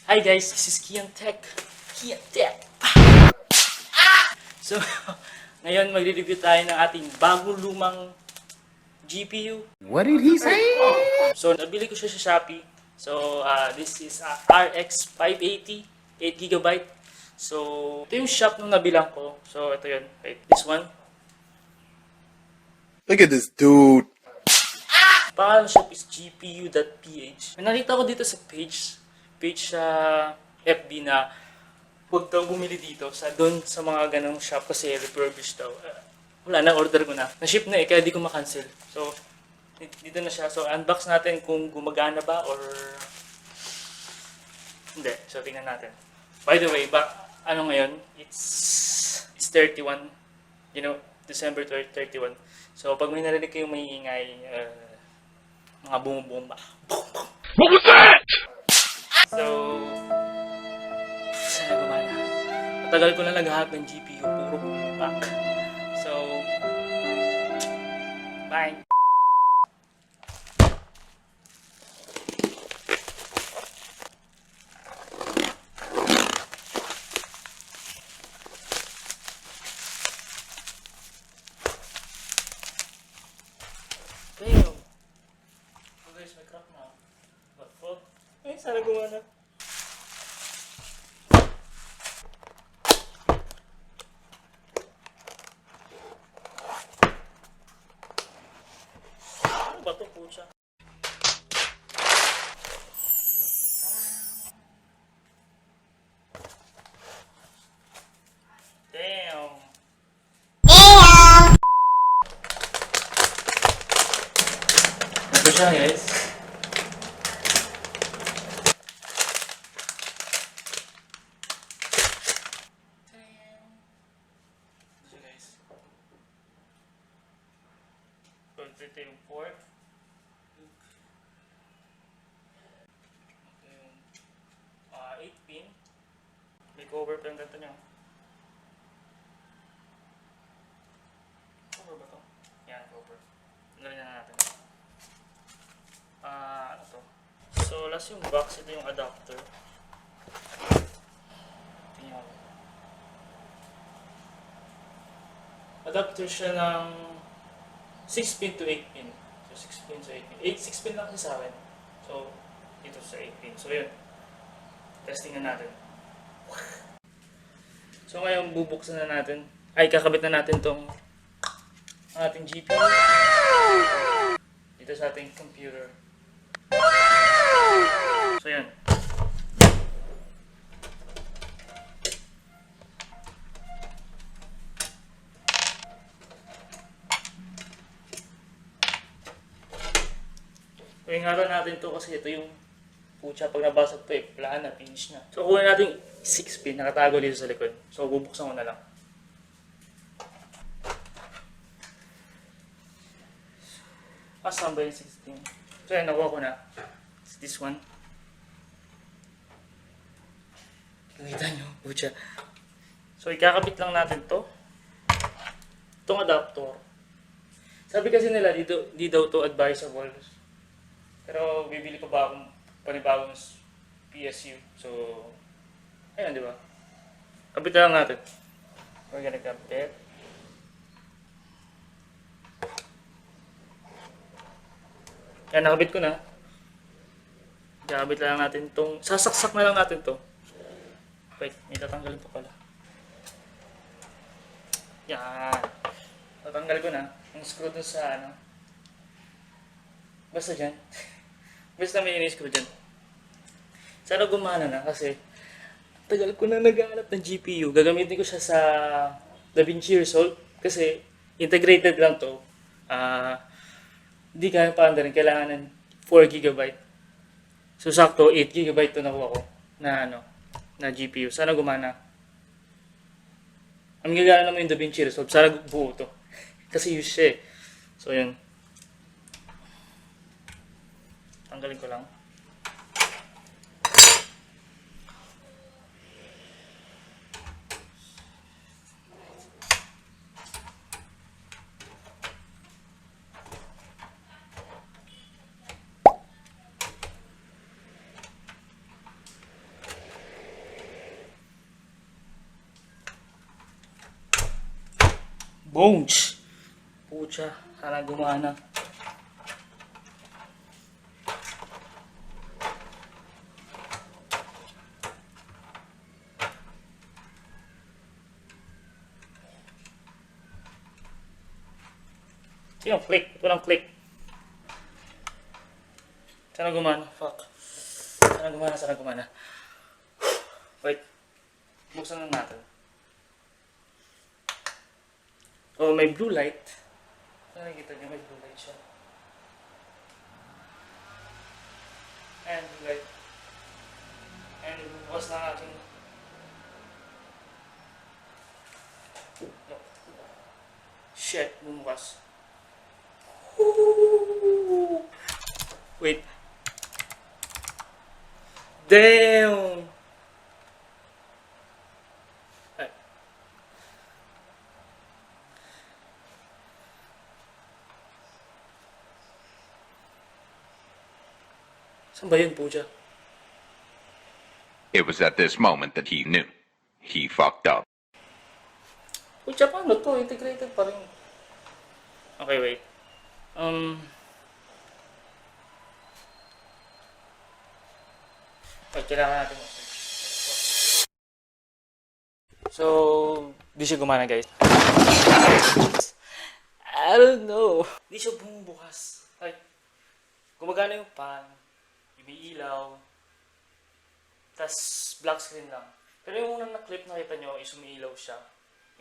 Hi guys, this is Kian Tech. Kian Tech. So, ngayon magre-review tayo ng ating bagong lumang GPU. What did he say? So, nabili ko siya sa Shopee. So, this is RX 580, 8GB. So, ito yung shop nung nabilang ko. So, ito yun. Right, this one. Look at this dude. Pangalan shop is gpu.ph. May nakita ko dito sa page sa FB na huwag daw bumili dito doon sa mga ganong shop kasi refurbished daw. Wala na, order ko na. Na-ship na kaya di ko makancel. So, dito na siya. So, unbox natin kung gumagana ba or hindi. So, tingnan natin. By the way, ano ngayon? It's 31. December 31. So, pag may narinig kayong may ingay, mga bumubomba. What was that? So, sana gumana. Matagal ko na nag-hack ng GPU, puro bumpak. So, bye! Damn! So guys, may crack na. What fuck? Ay, sana gumana. Ano ba ito, pucha? Damn! Ito siya, guys. Ito guys. Ito yung port. Ito yung 8 pin. May cover pa yung ganito nyo. Cover ba to? Yan, cover. Lagyan na natin. Ano to? So, last yung box, ito yung adapter. Tingnan mo. Adapter siya ng 6 pin to 8 pin. So, 6 pin to 8 pin. 6 pin lang kasi sa akin. So, dito sa 8 pin. So, yun. Testing na natin. So, ngayon bubuksan na natin. Ay, kakabit na natin tong ating GPU. Dito sa ating computer. So, yan. So, yung araw natin to kasi ito yung pucha pag nabasag to wala na, finish na. So, kuha natin 6 pin, nakatago dito sa likod. So, bubuksan ko na lang. Saan ba yung 16? So, yan, nakuha ko na. It's this one. Nakita nyo, pucha. So, ikakabit lang natin to. Itong adapter. Sabi kasi nila, di daw to advisable. Pero, bibili pa ba akong panibagong PSU. So, ayun, di ba? Kabit na lang natin. We're gonna kabit. Yan, nakabit ko na. Kakabit lang natin itong, sasaksak na lang natin to. Wait, may tatanggalin pa pala. Yan. Tatanggal ko na. Ang screw dun sa ano. Basta dyan. Basta may ini-screw dyan. Sana gumana na kasi tagal ko na naghahanap ng GPU. Gagamitin ko siya sa DaVinci Resolve kasi integrated lang to. Hindi kaya pa rin. Kailangan ng 4GB. So sakto 8GB to nakuha ko na GPU. Sana gumana. Ang gagana naman yung DaVinci Resolve. Sana buo to. Kasi use siya eh. So yun. Tanggalin ko lang. Bones! Pucha, sana gumana. Yung click, ito lang click. Sana gumana, fuck. Sana gumana. Wait, buksan na natin. Oh, may blue light. Nakikita niyo, may blue light siya. And blue light. And bukas na natin. No. Shit, bumukas. Wait. Damn! Ay. Saan ba yun, Puja? It was at this moment that he knew. He fucked up. Puja, paano to? Integrated pa rin. Okay, wait. Wait, kailangan natin. So, di siya gumana, guys. I don't know. Di siya bumubukas. Like, gumagana yung pan, umiilaw, tas black screen lang. Pero yung unang na-clip nakita nyo is umiilaw siya.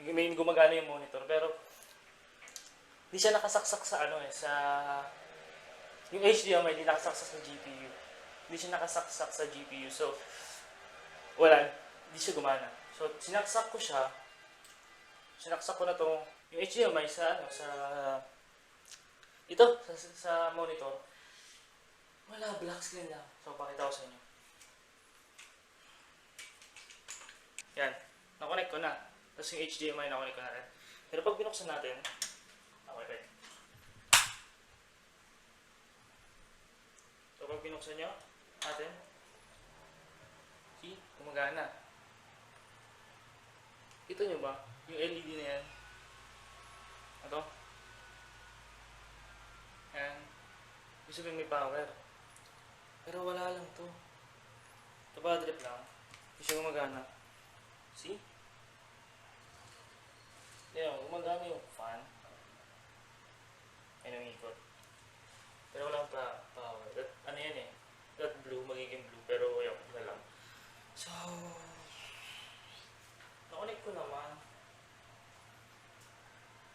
May gumagana yung monitor, pero di siya nakasaksak sa sa yung HDMI, di nakasaksak sa GPU. Di siya nakasaksak sa GPU. So, wala, di siya gumana. So, sinaksak ko siya. Sinaksak ko na to yung HDMI sa ito, sa monitor. Wala, black screen lang. So, pakita ko sa inyo. Yan, nakonect ko na. Tapos yung HDMI nakonect ko na rin. Pero pag binuksan natin, okay. So, pag binuksan nyo natin, see, gumagana. Kita nyo ba? Yung LED na yan. Ito. Yan. Ibig sabihin may power. Pero wala lang to. Ito ba drip lang? Hindi siya gumagana. See? Yan, gumagana yung fan. Ayun yung ikot. Pero walang power. That, ano yan eh? That blue, magiging blue. Pero yung na lang. So, nakunik ko naman.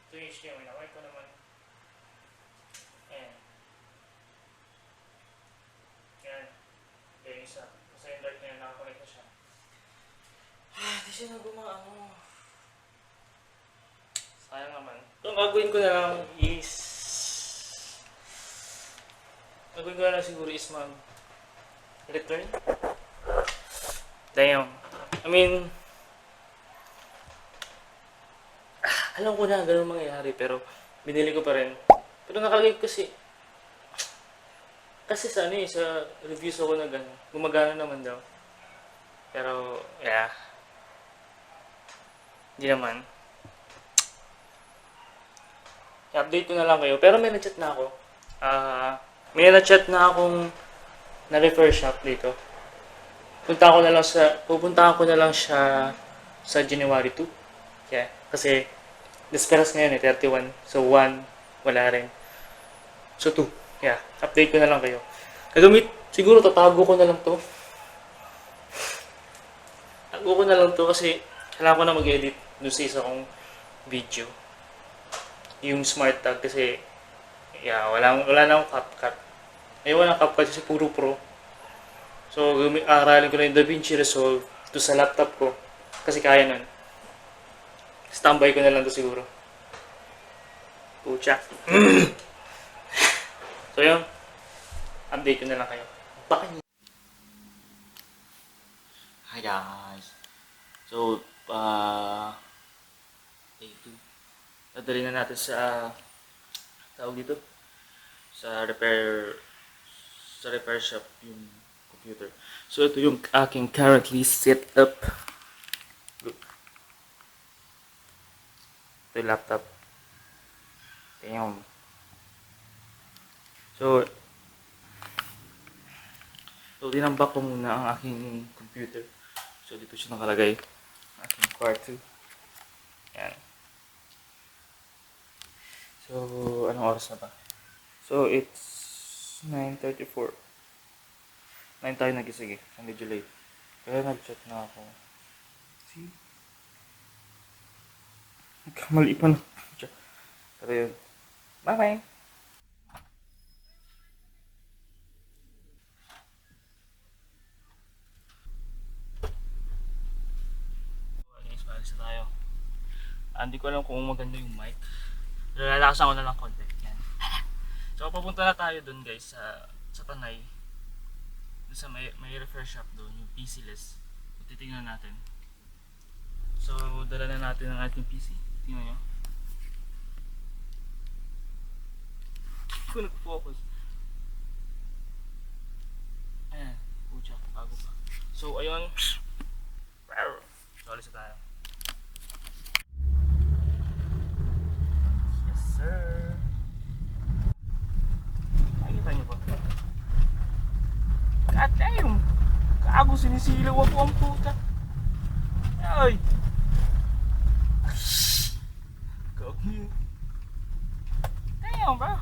Ito yung HDMI. Nakunik ko naman. Ayan. Yan. Ito yung isa. Kasi yung dark na yan, nakakunik na siya. Di siya na gumaano. Sayang naman. So, ang gagawin ko na lang is... Gagawin ko na lang siguro is mag-return. Damn. I mean... alam ko na ganun mangyayari pero binili ko pa rin. Pero nakalagay kasi... Kasi sa sa reviews ako na gano'n. Gumagana naman daw. Pero, yeah. Hindi naman. I-update ko na lang kayo. Pero may na-chat na ako. May na-chat na akong na-refer shop dito. Pupuntahan ko na lang siya sa January 2. Yeah. Kasi, desperas ngayon 31. So, 1, wala rin. So, 2. Yeah. Update ko na lang kayo. Siguro tatago ko na lang to. Tago ko na lang to kasi kailangan ko na mag-edit doon sa isa kong video. Yung smart tag kasi wala na akong CapCut. Wala akong CapCut kasi puro pro. So, aralin ko na yung DaVinci Resolve to sa laptop ko. Kasi kaya nun. Standby ko na lang to siguro. Pucha. So, yun. Update ko na lang kayo. Bye! Hi guys! So, day 2. Dadali na natin sa tawag dito sa repair shop yung computer. So ito yung aking currently set up. Look. Ito yung laptop. Damn. So, tinambak ko muna ang aking computer. So, dito siya nakalagay. Aking kwarto. Yan. So, anong oras na ba? So, it's 9:34. 9 tayo nagising eh. Medyo late. Kaya nag-chat na ako. See? Nagkamali pa na. Pero yun. Bye-bye! Guys, maalis na tayo. Hindi ko alam kung maganda yung mic. Pero lalakasan ko na lang konti. Yan. So, papunta na tayo dun guys sa Tanay. Doon sa may repair shop doon, yung PC-less. Titingnan natin. So, dala na natin ang ating PC. Tingnan nyo. Hindi ko nag-focus. Ayan. Pucha, bago pa. So, ayun. So, alis na tayo. Yes, sir. Nakikita nyo ba? God damn! Gago, sinisilaw ako ang puta. Ay! Gago yun. Damn, bro!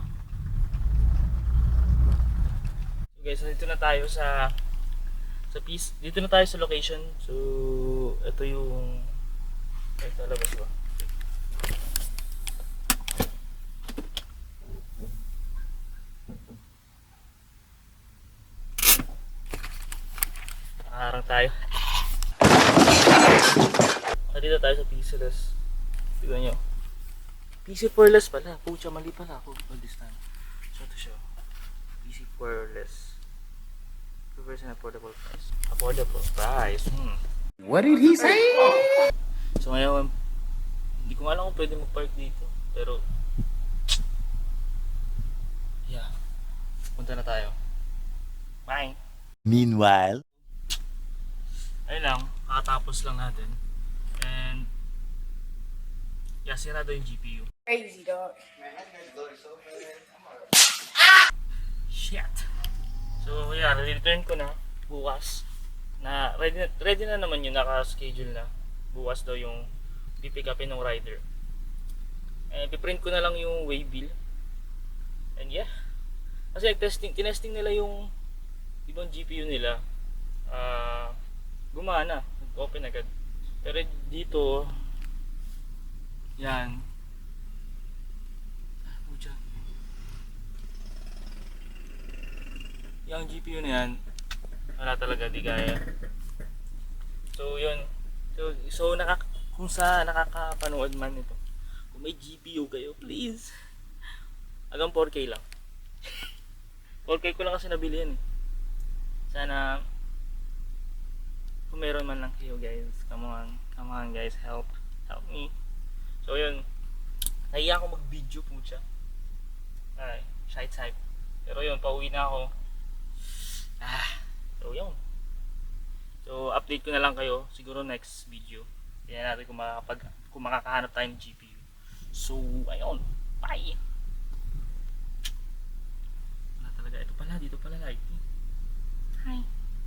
So guys, dito na tayo sa piece. Dito na tayo sa location. So, ito yung... Ito, labas ba? Nakaharang tayo. Dito tayo sa PC-less. Tignan nyo. PC4less pala. Pucha, mali pala ako. All this time. So, ito siya. PC4less. Reverse and affordable price. Affordable price. What did he say? So, ngayon, hindi ko alam kung pwede mag-park dito. Pero, yeah. Punta na tayo. Bye! Meanwhile. Ayun lang, kakatapos lang natin. And, yeah, sirado yung GPU. Crazy, dog. Shit! So, yeah, return ko na bukas. Ready na naman yun, naka-schedule na. Bukas daw yung pipick upin ng rider. And, piprint ko na lang yung waybill. And yeah. Kasi tinesting nila yung ibang GPU nila. Gumana, nag-open agad. Pero dito, yan. Pucha. Yung GPU na yan, wala talaga, di kaya. So yun. So kung sa nakakapanood man ito, kung may GPU kayo, please. Hanggang 4K lang. 4K ko lang kasi nabili yan eh. Sana kung meron man lang kayo guys, come on guys, help me. So yun, nahiya ako mag-video po siya. Ay, shy type. Pero yun, pauwi na ako. So yun. So update ko na lang kayo siguro next video. Tingnan natin kung makakahanap tayo ng GPU. So ayun, bye. Wala talaga, ito pala, dito pala lighting. Hi.